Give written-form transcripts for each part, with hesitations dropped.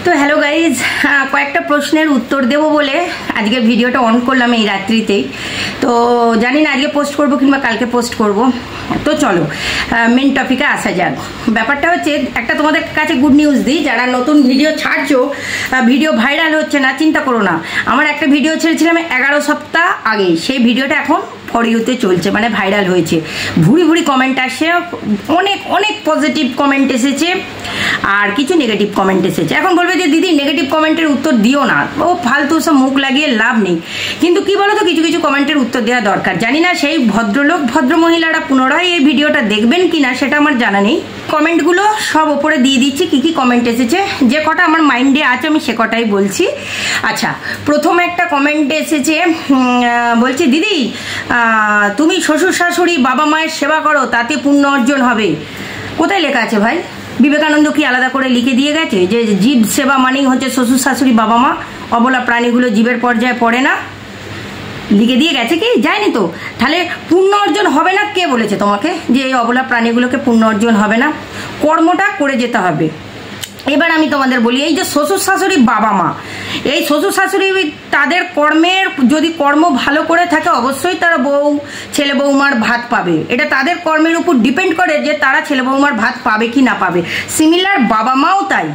তো hello guys, কয়েকটা প্রশ্নের উত্তর দেবো বলে আজকে ভিডিওটা অন করলাম এই রাত্রিতেই। তো জানি না আজকে পোস্ট করব কিংবা কালকে পোস্ট করব। তো চলো মেন টপিকে আসা যাক। ব্যাপারটা হচ্ছে একটা তোমাদের কাছে গুড নিউজ দিই, যারা নতুন ভিডিও ছাড়ছো, ভিডিও ভাইরাল হচ্ছে না চিন্তা করো না। আমার একটা ভিডিও ছেড়েছিলাম 11 সপ্তাহ আগে, সেই ভিডিওটা এখন ফর ইউতে চলছে, মানে ভাইরাল হয়েছে। ভুরি ভুরি কমেন্ট আসে, অনেক অনেক পজিটিভ কমেন্ট এসেছে আর কিছু নেগেটিভ কমেন্ট এসেছে। এখন বলবে যে দিদি নেগেটিভ কমেন্টের উত্তর দিও না, ও ফালতু সব মুখ লাগিয়ে লাভ নেই। কিন্তু কি বলো তো, কিছু কিছু কমেন্টের উত্তর দেওয়া দরকার। জানি না সেই ভদ্রলোক ভদ্রমহিলারা পুনরায় এই ভিডিওটা দেখবেন কিনা সেটা আমার জানা নেই। কমেন্টগুলো সব ওপরে দিয়ে দিচ্ছি, কি কি কমেন্ট এসেছে। যে কটা আমার মাইন্ডে আছে আমি সে কটাই বলছি। আচ্ছা, প্রথমে একটা কমেন্ট এসেছে, বলছি দিদি তুমি শ্বশুর শাশুড়ি বাবা মায়ের সেবা করো, তাতে পুণ্য অর্জন হবে। কোথায় লেখা আছে ভাই? বিবেকানন্দ কি আলাদা করে লিখে দিয়ে গেছে যে জীব সেবা মানেই হচ্ছে শ্বশুর শাশুড়ি বাবা মা, অবলা প্রাণীগুলো জীবের পর্যায়ে পড়ে না? লিখে দিয়ে গেছে কি? যায়নি তো। তাহলে পুণ্য অর্জন হবে না কে বলেছে তোমাকে যে এই অবলা প্রাণীগুলোকে পুণ্য অর্জন হবে না? কর্মটা করে যেতে হবে। এবার আমি তোমাদের বলি, এই যে শ্বশুর শাশুড়ি বাবা মা, এই শ্বশুর শাশুড়ি তাদের কর্মের যদি কর্ম ভালো করে থাকে অবশ্যই তারা ছেলে বৌমার ভাত পাবে। এটা তাদের কর্মের উপর ডিপেন্ড করে যে তারা ছেলে বৌমার ভাত পাবে কি না পাবে। সিমিলার বাবা মাও তাই।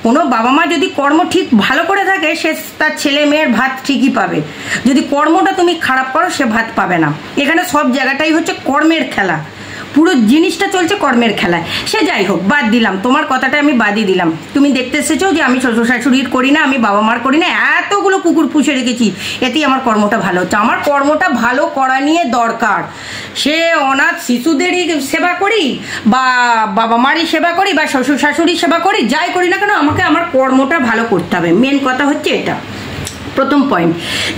কোনো বাবা মা যদি কর্ম ঠিক ভালো করে থাকে সে তার ছেলে মেয়ের ভাত ঠিকই পাবে। যদি কর্মটা তুমি খারাপ করো সে ভাত পাবে না। এখানে সব জায়গাটাই হচ্ছে কর্মের খেলা, পুরো জিনিসটা চলছে কর্মের খেলায়। সে যাই হোক, বাদ দিলাম, তোমার কথাটা আমি বাদই দিলাম। তুমি দেখতে এসেছো যে আমি শ্বশুর শাশুড়ির করি না, আমি বাবা মার করি না, এতগুলো কুকুর পুষে রেখেছি, এতেই আমার কর্মটা ভালো হচ্ছে। আমার কর্মটা ভালো করা নিয়ে দরকার। সে অনাথ শিশুদেরই সেবা করি বা বাবা মারই সেবা করি বা শ্বশুর শাশুড়ির সেবা করি, যাই করি না কেন আমাকে আমার কর্মটা ভালো করতে হবে। মেন কথা হচ্ছে এটা, প্রথম পয়েন্ট।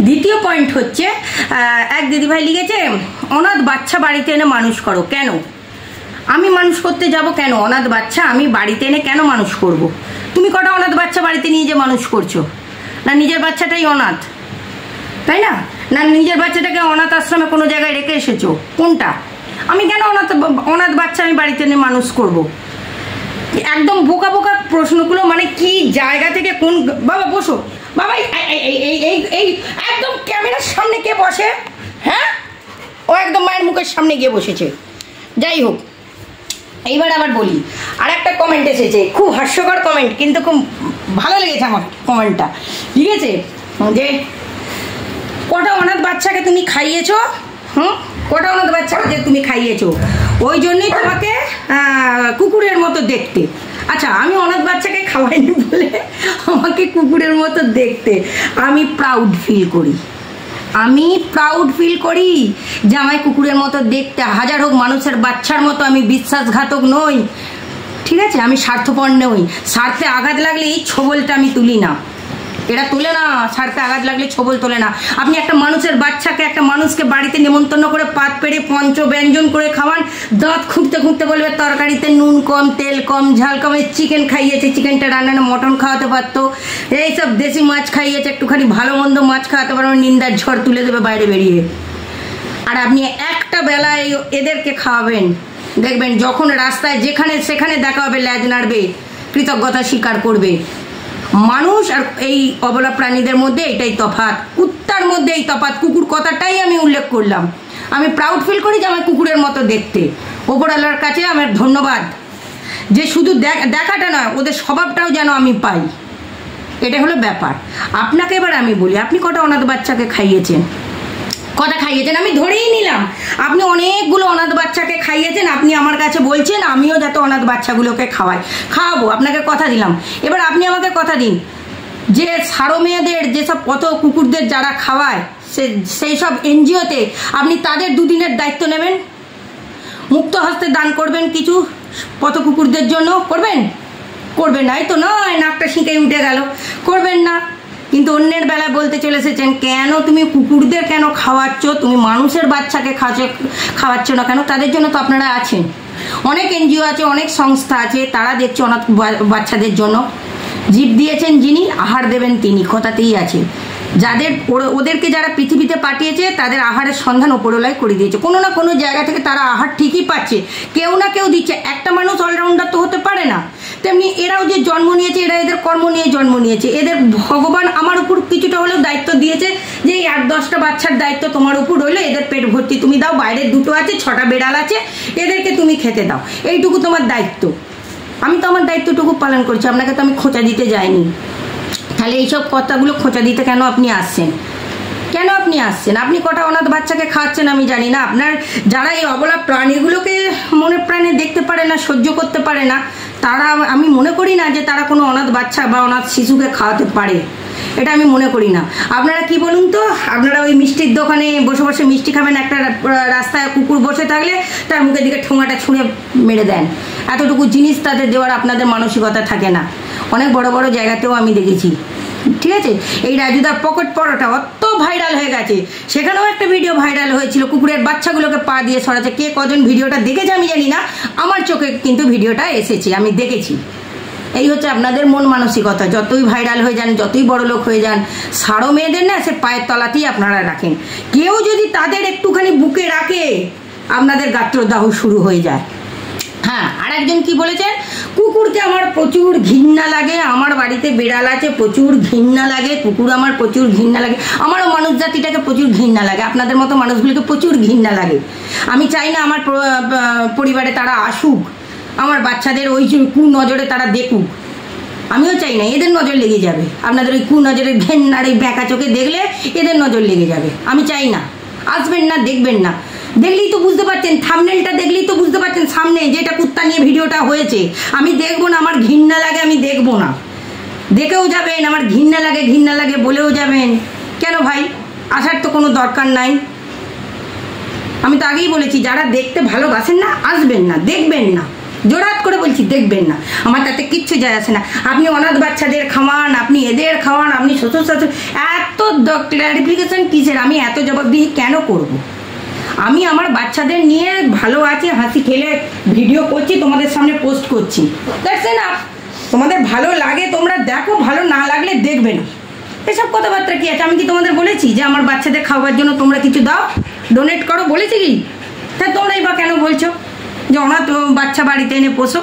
দ্বিতীয় পয়েন্ট হচ্ছে, এক দিদিভাই লিখেছে অনাথ বাচ্চা বাড়িতে এনে মানুষ করো। কেন আমি মানুষ করতে যাব? কেন অনাথ বাচ্চা আমি বাড়িতে এনে কেন মানুষ করব? তুমি কটা অনাথ বাচ্চা বাড়িতে নিয়ে যে মানুষ করছো? না নিজের বাচ্চাটাই অনাথ, তাই না? না নিজের বাচ্চাটাকে অনাথ আশ্রমে কোনো জায়গায় রেখে এসেছো? কোনটা? আমি কেন অনাথ বাচ্চা আমি বাড়িতে এনে মানুষ করব? একদম বোকা বোকা প্রশ্নগুলো, মানে কি জায়গা থেকে কোন বাবা বসো বাবা, এই একদম ক্যামেরার সামনে কে বসে? হ্যাঁ, ও একদম মায়ের মুখের সামনে গিয়ে বসেছে। যাই হোক, এইবার আবার বলি, আর একটা কমেন্ট এসেছে, খুব হাস্যকর কমেন্ট, কিন্তু খুব ভালো লেগেছে আমার কমেন্টটা। ঠিক আছে, যে কটা অনাথ বাচ্চাকে তুমি খাইয়েছো? কটা অনাথ বাচ্চাকে যে তুমি খাইয়েছো, ওই জন্যই তোমাকে কুকুরের মতো দেখতে। আচ্ছা, আমি অনাথ বাচ্চাকে খাওয়াইনি বলে আমাকে কুকুরের মতো দেখতে আমি প্রাউড ফিল করি। আমি প্রাউড ফিল করি যে আমায় কুকুরের মতো দেখতে। হাজার হোক মানুষের বাচ্চার মতো আমি বিশ্বাসঘাতক নই, ঠিক আছে? আমি স্বার্থপর নই। স্বার্থে আঘাত লাগলে এই ছোবলটা আমি তুলি না, এরা তোলে না। স্বার্থে আঘাত লাগলে ছোবল তোলে না। আপনি একটা মানুষের বাচ্চাকে, একটা মানুষকে বাড়িতে নেমন্তন্ন করে পাত পেড়ে পঞ্চ ব্যঞ্জন করে খাওয়ান, দাঁত খুঁটতে খুঁটতে বলবে তরকারিতে নুন কম, তেল কম, ঝাল কম। চিকেন খাইয়েছে, চিকেনটা রান্না না মটন খাওয়াতে পারতো। এইসব দেশি মাছ খাইয়েছে, একটুখানি ভালো মন্দ মাছ খাওয়াতে পারবে, নিন্দার ঝড় তুলে দেবে বাইরে বেরিয়ে। আর আপনি একটা বেলায় এদেরকে খাওয়াবেন, দেখবেন যখন রাস্তায় যেখানে সেখানে দেখা হবে ল্যাজ নাড়বে, কৃতজ্ঞতা স্বীকার করবে। মানুষ আর এই অবলা প্রাণীদের মধ্যে এটাই তফাৎ, কুত্তার মধ্যে এই তফাৎ। কুকুর কথাটাই আমি উল্লেখ করলাম। আমি প্রাউড ফিল করি যে আমার কুকুরের মতো দেখতে। ওপরওয়ালার কাছে আমার ধন্যবাদ যে শুধু দেখাটা নয়, ওদের স্বভাবটাও যেন আমি পাই। এটা হলো ব্যাপার। আপনাকে এবার আমি বলি, আপনি কটা অনাথ বাচ্চাকে খাইয়েছেন? কটা খাইয়েছেন? আমি ধরেই নিলাম আপনি অনেকগুলো অনাথ বাচ্চাকে খাইয়েছেন। আপনি আমার কাছে বলছেন আমিও যাতে অনাথ বাচ্চাগুলোকে খাওয়াবো, আপনাকে কথা দিলাম। এবার আপনি আমাকে কথা দিন যে সারো মেয়েদের যেসব পথ কুকুরদের যারা খাওয়ায় সেই সব এনজিওতে আপনি তাদের দুদিনের দায়িত্ব নেবেন, মুক্ত হস্তে দান করবেন কিছু পথ কুকুরদের জন্য। করবেন না? এই তো নয় নাকটা শিঁকে উঠে গেল, করবেন না। কিন্তু অন্যের বেলায় বলতে চলে এসেছেন কেন তুমি কুকুরদের কেন খাওয়াচ্ছ, তুমি মানুষের বাচ্চাকে খাওয়াচ্ছ না কেন? তাদের জন্য তো আপনারা আছেন, অনেক এনজিও আছে, অনেক সংস্থা আছে, তারা দেখছে অনাথ বাচ্চাদের জন্য। জীব দিয়েছেন যিনি, আহার দেবেন তিনি, কথাতেই আছে। যাদের ওদেরকে যারা পৃথিবীতে পাঠিয়েছে তাদের আহারের সন্ধান ওপরওয়ালাই করে দিয়েছে। কোনো না কোনো জায়গা থেকে তারা আহার ঠিকই পাচ্ছে, কেউ না কেউ দিচ্ছে। একটা মানুষ অলরাউন্ডার তো হতে পারে না। তেমনি এরাও যে জন্ম নিয়েছে, এরা এদের কর্ম নিয়ে জন্ম নিয়েছে। এদের ভগবান আমার উপর কিছুটা হলেও দায়িত্ব দিয়েছে যে এই 8-10টা বাচ্চার দায়িত্ব তোমার উপর রইলো, এদের পেট ভর্তি তুমি দাও, বাইরের 2টো আছে, 6টা বেড়াল আছে, এদেরকে তুমি খেতে দাও, এইটুকু তোমার দায়িত্ব। আমি তো আমার দায়িত্বটুকু পালন করছি, আপনাকে তো আমি খোঁচা দিতে যাইনি। তাহলে এইসব কথাগুলো খোঁচা দিতে কেন আপনি আসছেন? কেন আপনি আসছেন? আপনি কটা অনাথ বাচ্চাকে খাওয়াচ্ছেন আমি জানি না। আপনার যারা এই অবলা প্রাণীগুলোকে মনে প্রাণে দেখতে পারে না, সহ্য করতে পারে না, তারা, আমি মনে করি না যে তারা কোনো অনাথ বাচ্চা বা অনাথ শিশুকে খাওয়াতে পারে, এটা আমি মনে করি না। আপনারা কি বলুন তো, আপনারা ওই মিষ্টির দোকানে বসে বসে মিষ্টি খাবেন, একটা রাস্তায় কুকুর বসে থাকলে তার মুখের দিকে ঠোঙাটা ছুঁড়ে মেরে দেন, এতটুকু জিনিস তাদের দেওয়ার আপনাদের মানসিকতা থাকে না। অনেক বড় বড় জায়গাতেও আমি দেখেছি, ঠিক আছে? এই রাজুদার পকেট পরোটা অত ভাইরাল হয়ে গেছে, সেখানেও একটা ভিডিও ভাইরাল হয়েছিল, কুকুরের বাচ্চাগুলোকে পা দিয়ে সরাচ্ছে। কে কজন ভিডিওটা দেখেছে আমি জানি না, আমার চোখে কিন্তু ভিডিওটা এসেছে, আমি দেখেছি। এই হচ্ছে আপনাদের মন মানসিকতা। যতই ভাইরাল হয়ে যান, যতই বড় লোক হয়ে যান, সারো মেয়েদের না সে পায়ের তলাতেই আপনারা রাখেন। কেউ যদি তাদের একটুখানি বুকে রাখে, আপনাদের গাত্রদাহ শুরু হয়ে যায়। হ্যাঁ, আর একজন কি বলেছেন, কুকুরকে আমার প্রচুর ঘৃণা লাগে, আমার বাড়িতে বিড়াল আছে, প্রচুর ঘৃণা লাগে, কুকুর আমার প্রচুর ঘৃণা লাগে। আমারও মানুষ জাতিটাকে প্রচুর ঘৃণা লাগে, আপনাদের মতো মানুষগুলোকে প্রচুর ঘৃণা লাগে। আমি চাই না আমার পরিবারে তারা আসুক, আমার বাচ্চাদের ওই কুনজরে তারা দেখুক, আমিও চাই না। এদের নজর লেগে যাবে, আপনাদের ওই কুনজরের ঘেন্নার এই ব্যাকা চোখে দেখলে এদের নজর লেগে যাবে। আমি চাই না, আসবেন না, দেখবেন না। দেখলেই তো বুঝতে পারছেন, থাম্বনেলটা দেখলেই তো বুঝতে পারছেন সামনে যেটা কুত্তা নিয়ে ভিডিওটা হয়েছে। আমি দেখবো না, আমার ঘৃণা লাগে, আমি দেখবো না। দেখেও যাবেন, আমার ঘৃণা লাগে বলেও যাবেন। কেন ভাই? আসার তো কোনো দরকার নাই। আমি তো আগেই বলেছি, যারা দেখতে ভালোবাসেন না, আসবেন না, দেখবেন না। জোরাত করে বলছি, দেখবেন না। আমার তাতে কিচ্ছু যায় আসে না। আপনি অনাথ বাচ্চাদের খাওয়ান, আপনি এদের খাওয়ান, আপনি শ্বশুর শাশুড়ি, এত ক্লারিফিকেশন কিসের? আমি এত জবাবদিহি কেন করব? আমি আমার বাচ্চাদের নিয়ে ভালো আছি, হাসি খেলে ভিডিও করছি, তোমাদের সামনে পোস্ট করছি। That's enough. তোমাদের ভালো লাগে তোমরা দেখো, ভালো না লাগলে দেখবে না। এসব কথাবার্তা কি আছে? আমি কি তোমাদের বলেছি যে আমার বাচ্চাদের খাওয়ার জন্য তোমরা কিছু দাও, ডোনেট করো? বলেছি কি? তা তোমরাই বা কেন বলছো যে অনাথ বাচ্চা বাড়িতে এনে পোষো?